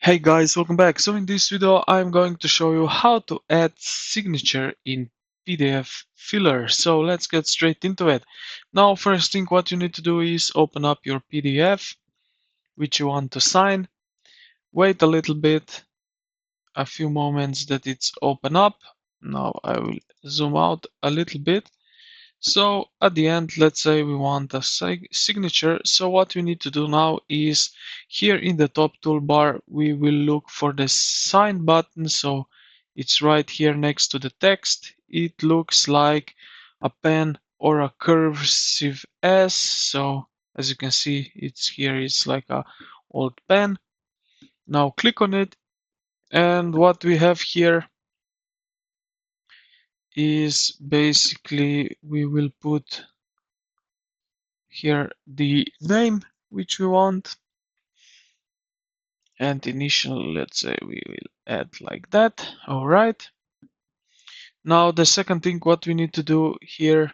Hey guys, welcome back. So in this video I'm going to show you how to add signature in Pdffiller. So let's get straight into it. Now first thing what you need to do is open up your PDF which you want to sign. Wait a little bit, a few moments that it's open up. Now I will zoom out a little bit. So at the end, let's say we want a signature. So what we need to do now is here in the top toolbar, we will look for the sign button. So it's right here next to the text. It looks like a pen or a cursive S. So as you can see, it's here. It's like a old pen. Now click on it. And what we have here is basically we will put here the name which we want, and initial, let's say we will add like that. All right, now the second thing what we need to do here,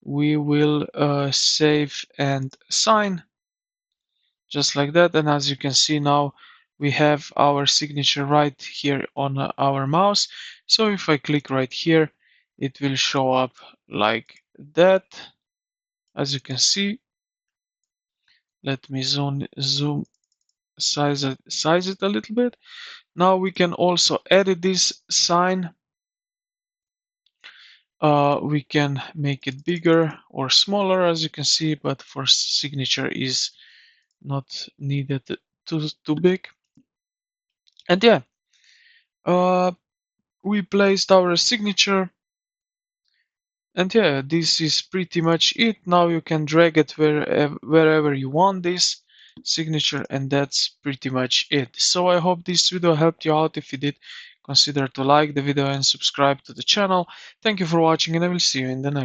we will save and sign just like that. And as you can see now, we have our signature right here on our mouse. So if I click right here, it will show up like that. As you can see, let me zoom size it a little bit. Now we can also edit this sign. We can make it bigger or smaller, as you can see, but for signature is not needed too big. And yeah, we placed our signature. And yeah, this is pretty much it. Now you can drag it wherever you want this signature, and that's pretty much it. So I hope this video helped you out. If you did, consider to like the video and subscribe to the channel. Thank you for watching, and I will see you in the next.